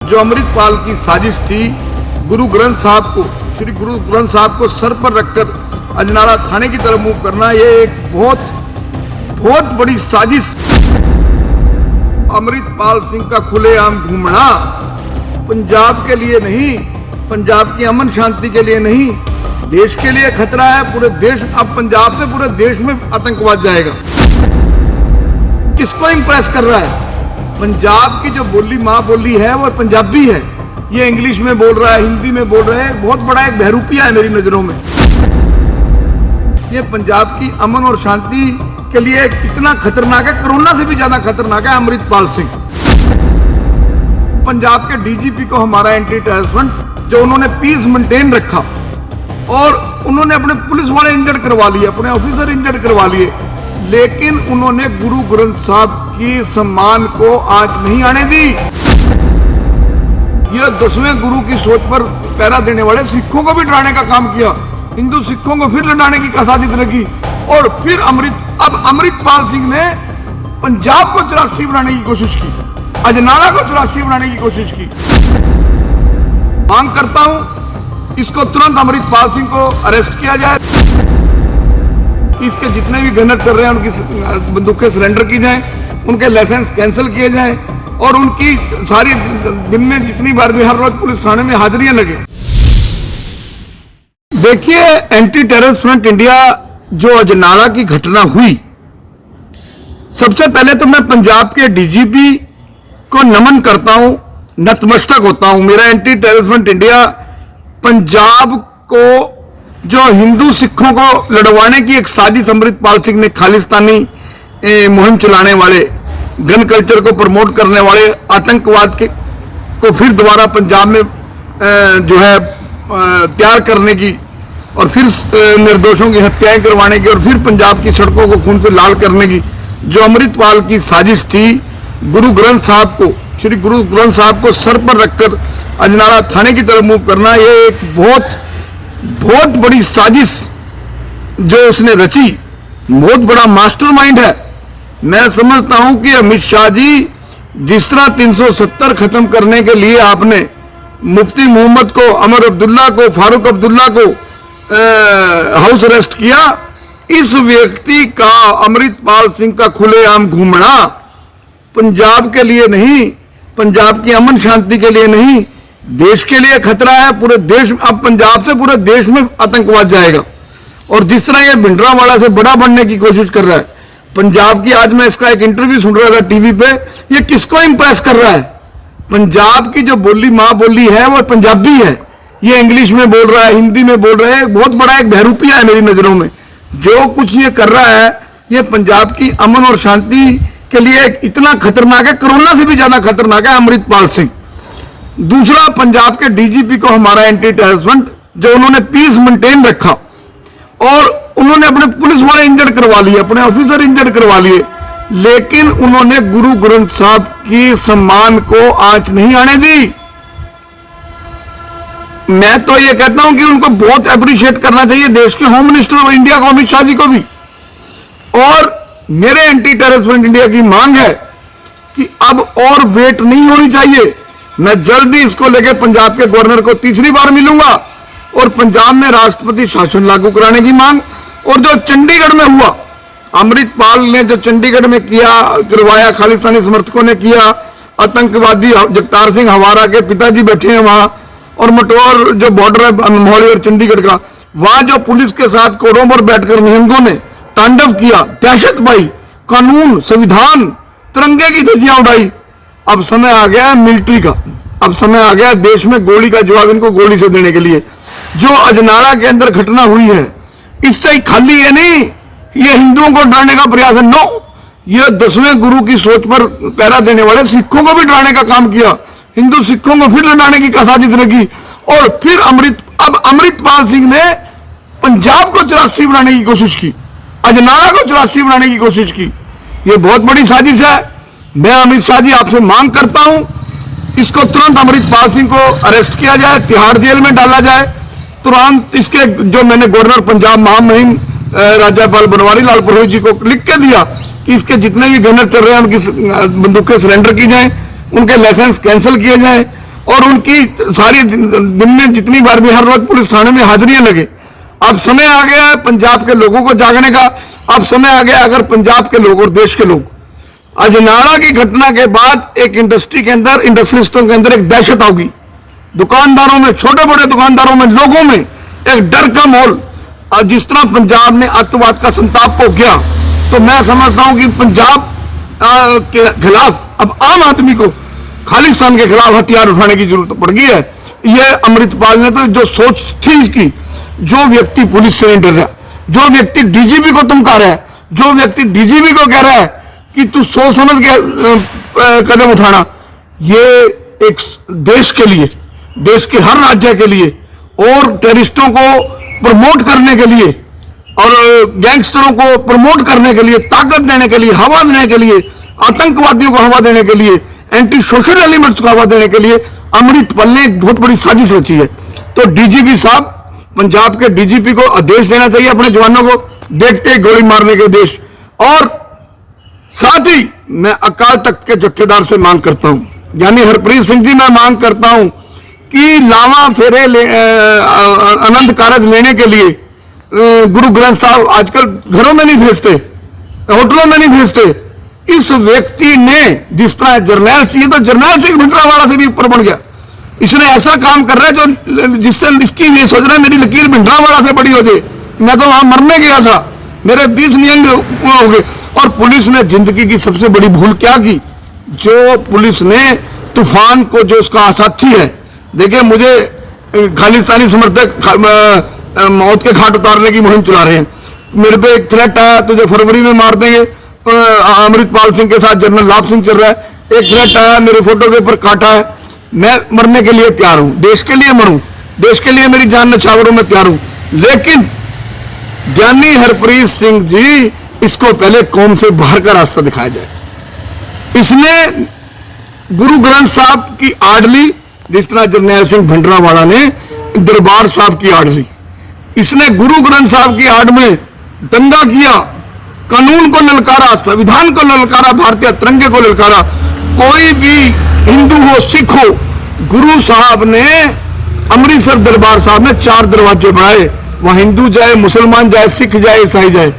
जो अमृतपाल की साजिश थी, गुरु ग्रंथ साहब को, श्री गुरु ग्रंथ साहब को सर पर रखकर अजनाला थाने की तरफ मूव करना, ये एक बहुत बड़ी साजिश। अमृतपाल सिंह का खुलेआम घूमना पंजाब के लिए नहीं, पंजाब की अमन शांति के लिए नहीं, देश के लिए खतरा है। पूरे देश, अब पंजाब से पूरे देश में आतंकवाद जाएगा। किसको इंप्रेस कर रहा है? पंजाब की जो बोली, माँ बोली है, वो पंजाबी है। ये इंग्लिश में बोल रहा है, हिंदी में बोल रहा है, बहुत बड़ा एक बहरूपिया है मेरी नजरों में। ये पंजाब की अमन और शांति के लिए इतना खतरनाक है, कोरोना से भी ज्यादा खतरनाक है अमृतपाल सिंह। पंजाब के डीजीपी को हमारा एंटी टेरर फ्रंट, जो उन्होंने पीस मेंटेन रखा और उन्होंने अपने पुलिस वाले इंजर्ड करवा लिए, अपने ऑफिसर इंजर्ड करवा लिए, लेकिन उन्होंने गुरु ग्रंथ साहब की सम्मान को आंच नहीं आने दी। यह 10वें गुरु की सोच पर पहरा देने वाले सिखों को भी डराने का काम किया, हिंदू सिखों को फिर लड़ाने की साजिश रखी। और फिर अब अमृतपाल सिंह ने पंजाब को 84 बनाने की कोशिश की, अजनाला को 84 बनाने की कोशिश की। मांग करता हूं इसको तुरंत अमृतपाल सिंह को अरेस्ट किया जाए, इसके जितने भी गनर चल रहे हैं उनकी बंदूकें सरेंडर की जाएं, उनके लाइसेंस कैंसिल किए जाएं और उनकी सारी दिन में जितनी बार भी हर रोज पुलिस थाने में हाजिरियां लगे। देखिए, एंटी टेरर फ्रंट इंडिया जो अजनाला की घटना हुई, सबसे पहले तो मैं पंजाब के डीजीपी को नमन करता हूं, नतमस्तक होता हूं। मेरा anti terror front India Punjab को जो हिंदू सिखों को लड़वाने की एक साजिश अमृतपाल सिंह ने, खालिस्तानी मुहिम चलाने वाले, गन कल्चर को प्रमोट करने वाले, आतंकवाद के को फिर दोबारा पंजाब में जो है तैयार करने की और फिर निर्दोषों की हत्याएं करवाने की और फिर पंजाब की सड़कों को खून से लाल करने की जो अमृतपाल की साजिश थी, गुरु ग्रंथ साहब को, श्री गुरु ग्रंथ साहब को सर पर रखकर अजनाला थाने की तरफ मूव करना, ये एक बहुत बड़ी साजिश जो उसने रची, बहुत बड़ा मास्टरमाइंड है। मैं समझता हूं कि अमित शाह जी, जिस तरह 370 खत्म करने के लिए आपने मुफ्ती मोहम्मद को, अमर अब्दुल्ला को, फारूक अब्दुल्ला को हाउस अरेस्ट किया, इस व्यक्ति का, अमृतपाल सिंह का खुलेआम घूमना पंजाब के लिए नहीं, पंजाब की अमन शांति के लिए नहीं, देश के लिए खतरा है। पूरे देश, अब पंजाब से पूरे देश में आतंकवाद जाएगा। और जिस तरह ये भिंडरावाला से बड़ा बनने की कोशिश कर रहा है पंजाब की, आज मैं इसका एक इंटरव्यू सुन रहा था टीवी पे, ये किसको इंप्रेस कर रहा है? पंजाब की जो बोली, माँ बोली है, वो पंजाबी है। ये इंग्लिश में बोल रहा है, हिंदी में बोल रहा है, बहुत बड़ा एक बहरूपिया है मेरी नजरों में। जो कुछ ये कर रहा है, ये पंजाब की अमन और शांति के लिए इतना खतरनाक है, कोरोना से भी ज्यादा खतरनाक है अमृतपाल सिंह। दूसरा, पंजाब के डीजीपी को हमारा एंटी टेरर फ्रंट, जो उन्होंने पीस मेंटेन रखा और उन्होंने अपने पुलिस वाले इंजर्ड करवा लिए, अपने ऑफिसर इंजर्ड करवा लिए, लेकिन उन्होंने गुरु ग्रंथ साहब की सम्मान को आंच नहीं आने दी। मैं तो ये कहता हूं कि उनको बहुत अप्रिशिएट करना चाहिए, देश के होम मिनिस्टर ऑफ इंडिया को, अमित शाह जी को भी। और मेरे एंटी टेरर फ्रंट इंडिया की मांग है कि अब और वेट नहीं होनी चाहिए। मैं जल्दी इसको लेकर पंजाब के गवर्नर को तीसरी बार मिलूंगा और पंजाब में राष्ट्रपति शासन लागू कराने की मांग। और जो चंडीगढ़ में हुआ, अमृतपाल ने जो चंडीगढ़ में करवाया, खालिस्तानी समर्थकों ने किया, आतंकवादी जगतार सिंह हवारा के पिताजी बैठे हैं वहां, और मटौर जो बॉर्डर है मोहाली और चंडीगढ़ का, वहां जो पुलिस के साथ कोरों पर बैठकर निहंगों ने तांडव किया, दहशत पाई, कानून, संविधान, तिरंगे की धज्जियां उड़ाई। अब समय आ गया मिलिट्री का, अब समय आ गया देश में गोली का जवाब इनको गोली से देने के लिए। जो अजनाला के अंदर घटना हुई है, इससे खाली ये नहीं, ये हिंदुओं को डराने का प्रयास है। नो, ये 10वें गुरु की सोच पर पहरा देने वाले सिखों को भी डराने का काम किया, हिंदू सिखों को फिर लड़ाने की साजिश रखी। और फिर अब अमृतपाल सिंह ने पंजाब को 84 बनाने की कोशिश की, अजनाला को 84 बनाने की कोशिश की। ये बहुत बड़ी साजिश है। मैं अमित शाह जी आपसे मांग करता हूं, इसको तुरंत अमृतपाल सिंह को अरेस्ट किया जाए, तिहाड़ जेल में डाला जाए तुरंत। इसके जो मैंने गवर्नर पंजाब महामहिम राज्यपाल बनवारी लाल पुरोहित जी को लिख के दिया कि इसके जितने भी गनर चल रहे हैं उनकी बंदूकें सरेंडर की जाएं, उनके लाइसेंस कैंसिल किए जाएं और उनकी सारी दिन में जितनी बार भी हर रोज पुलिस थाने में हाजिरियां लगे। अब समय आ गया है पंजाब के लोगों को जागने का। अब समय आ गया, अगर पंजाब के लोग और देश के लोग, अजनाला की घटना के बाद एक इंडस्ट्री के अंदर, इंडस्ट्रियलिस्टों के अंदर एक दहशत होगी, दुकानदारों में, छोटे बड़े दुकानदारों में, लोगों में एक डर का माहौल। और जिस तरह पंजाब में अत्याचार का संताप हो गया, तो मैं समझता हूं कि पंजाब के खिलाफ अब आम आदमी को खालिस्तान के खिलाफ हथियार उठाने की जरूरत पड़ गई है। यह अमृतपाल ने तो जो सोच थी इसकी, जो व्यक्ति पुलिस से नहीं डर रहा, जो व्यक्ति डीजीपी को धमका रहा है, जो व्यक्ति डीजीपी को कह रहा है कि तू सोच समझ के कदम उठाना, ये एक देश के लिए, देश के हर राज्य के लिए और टेररिस्टों को प्रमोट करने के लिए और गैंगस्टरों को प्रमोट करने के लिए, ताकत देने के लिए, हवा देने के लिए, आतंकवादियों को हवा देने के लिए, एंटी सोशल एलिमेंट्स को हवा देने के लिए अमृतपाल ने एक बहुत बड़ी साजिश रची है। तो डीजीपी साहब, पंजाब के डीजीपी को आदेश देना चाहिए अपने जवानों को देखते ही गोली मारने के आदेश। और साथ ही मैं अकाल तख्त के जत्थेदार से मांग करता हूं, यानी हरप्रीत सिंह जी, मैं मांग करता हूं कि लावा फेरे आनंद कारज लेने के लिए गुरु ग्रंथ साहब आजकल घरों में नहीं भेजते, होटलों में नहीं भेजते। इस व्यक्ति ने जिस तरह जर्नैल चाहिए, तो जर्नैल सिंह भिंडरावाला से भी ऊपर बन गया। इसने ऐसा काम कर रहा है जो जिससे इसकी ये सोच रहा है मेरी लकीर भिंडरावाला से बड़ी हो जाए। मैं तो वहां मरने गया था, मेरे 20 नियंग हो गए। और पुलिस ने जिंदगी की सबसे बड़ी भूल क्या की, जो पुलिस ने तूफान को, जो उसका साथी है, देखिए मुझे खालिस्तानी समर्थक मौत के घाट उतारने की मुहिम चला रहे हैं। मेरे पे एक थ्रेट आया, तुझे फरवरी में मार देंगे, अमृतपाल सिंह के साथ जनरल लाभ सिंह चल रहा है। एक थ्रेट आया, मेरे फोटो के ऊपर काटा है। मैं मरने के लिए तैयार हूं, देश के लिए मरूं, देश के लिए मेरी जान नछावरों में तैयार हूं, लेकिन ज्ञानी हरप्रीत सिंह जी, इसको पहले कौम से बाहर का रास्ता दिखाया जाए। इसने गुरु ग्रंथ साहब की आड़ ली, जिस तरह जरनैल सिंह भिंडरावाला ने दरबार साहब की आड़ ली। इसने गुरु ग्रंथ साहब की आड़ में दंगा किया, कानून को ललकारा, संविधान को ललकारा, भारतीय तिरंगे को ललकारा। कोई भी हिंदू हो, सिख हो, गुरु साहब ने अमृतसर दरबार साहब में 4 दरवाजे बनाए, वहां हिंदू जाए, मुसलमान जाए, सिख जाए, ईसाई जाए।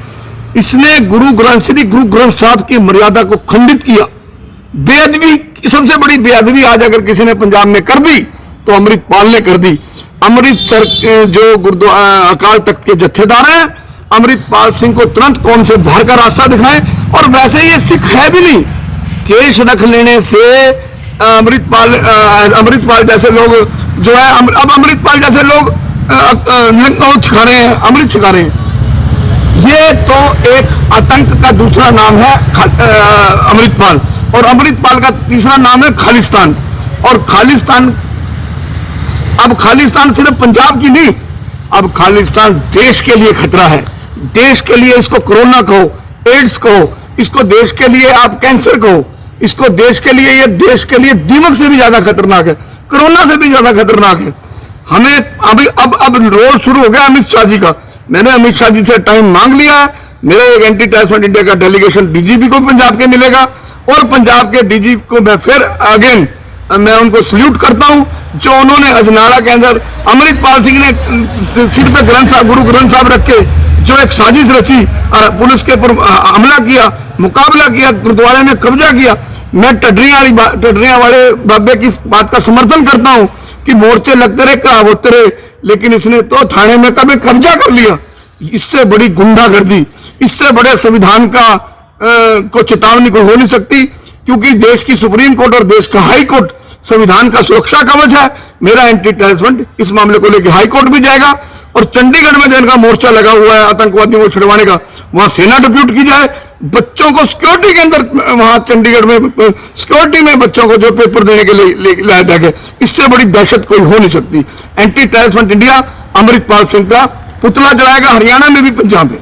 इसने गुरु ग्रंथ साहब की मर्यादा को खंडित किया। बेअदबी, सबसे बड़ी बेअदबी आज अगर किसी ने पंजाब में कर दी तो अमृतपाल ने कर दी। अमृतसर जो गुरुद्वारा अकाल तख्त के जत्थेदार हैं, अमृतपाल सिंह को तुरंत कौम से बाहर का रास्ता दिखाएं। और वैसे ये सिख है भी नहीं, केश रख लेने से अमृतपाल जैसे लोग जो है, अब अमृतपाल जैसे लोग छिका रहे हैं, अमृत छिका रहे हैं। ये तो एक आतंक का दूसरा नाम है अमृतपाल, और अमृतपाल का तीसरा नाम है खालिस्तान। और खालिस्तान, अब खालिस्तान सिर्फ पंजाब की नहीं, अब खालिस्तान देश के लिए खतरा है। देश के लिए इसको कोरोना कहो, एड्स कहो, इसको देश के लिए आप कैंसर कहो, इसको देश के लिए, ये देश के लिए दीमक से भी ज्यादा खतरनाक है, कोरोना से भी ज्यादा खतरनाक है। हमें अभी अब रोल शुरू हो गया अमित शाह जी का। मैंने अमित शाह जी से टाइम मांग लिया है। मेरा एक एंटी टेररिस्ट इंडिया का डेलीगेशन डीजीपी को पंजाब के मिलेगा, और पंजाब के डीजीपी को मैं फिर अगेन मैं उनको सल्यूट करता हूं, जो उन्होंने अजनाला के अंदर अमृतपाल सिंह ने सिर पे गुरु ग्रंथ साहब रख के जो एक साजिश रची, पुलिस के ऊपर हमला किया, मुकाबला किया, गुरुद्वारे में कब्जा किया। मैं टडरिया वाले बाबे की बात का समर्थन करता हूं कि मोर्चे लगते रहे, क्या होते रहे, लेकिन इसने तो थाने में कभी कब्जा कर लिया। इससे बड़ी गुंडागर्दी, इससे बड़े संविधान का को चेतावनी को हो नहीं सकती, क्योंकि देश की सुप्रीम कोर्ट और देश का हाई कोर्ट संविधान का सुरक्षा कवच है। मेरा एंटी टेररिस्ट फंड इस मामले को लेकर हाई कोर्ट भी जाएगा, और चंडीगढ़ में जिनका मोर्चा लगा हुआ है आतंकवादियों को छुड़वाने का, वहां सेना डिप्यूट की जाए, बच्चों को सिक्योरिटी के अंदर, वहां चंडीगढ़ में सिक्योरिटी में बच्चों को जो पेपर देने के लिए लाया जाएगा। इससे बड़ी दहशत कोई हो नहीं सकती। Anti terrorist fund India Amritpal Singh का पुतला जलाएगा, हरियाणा में भी, पंजाब में।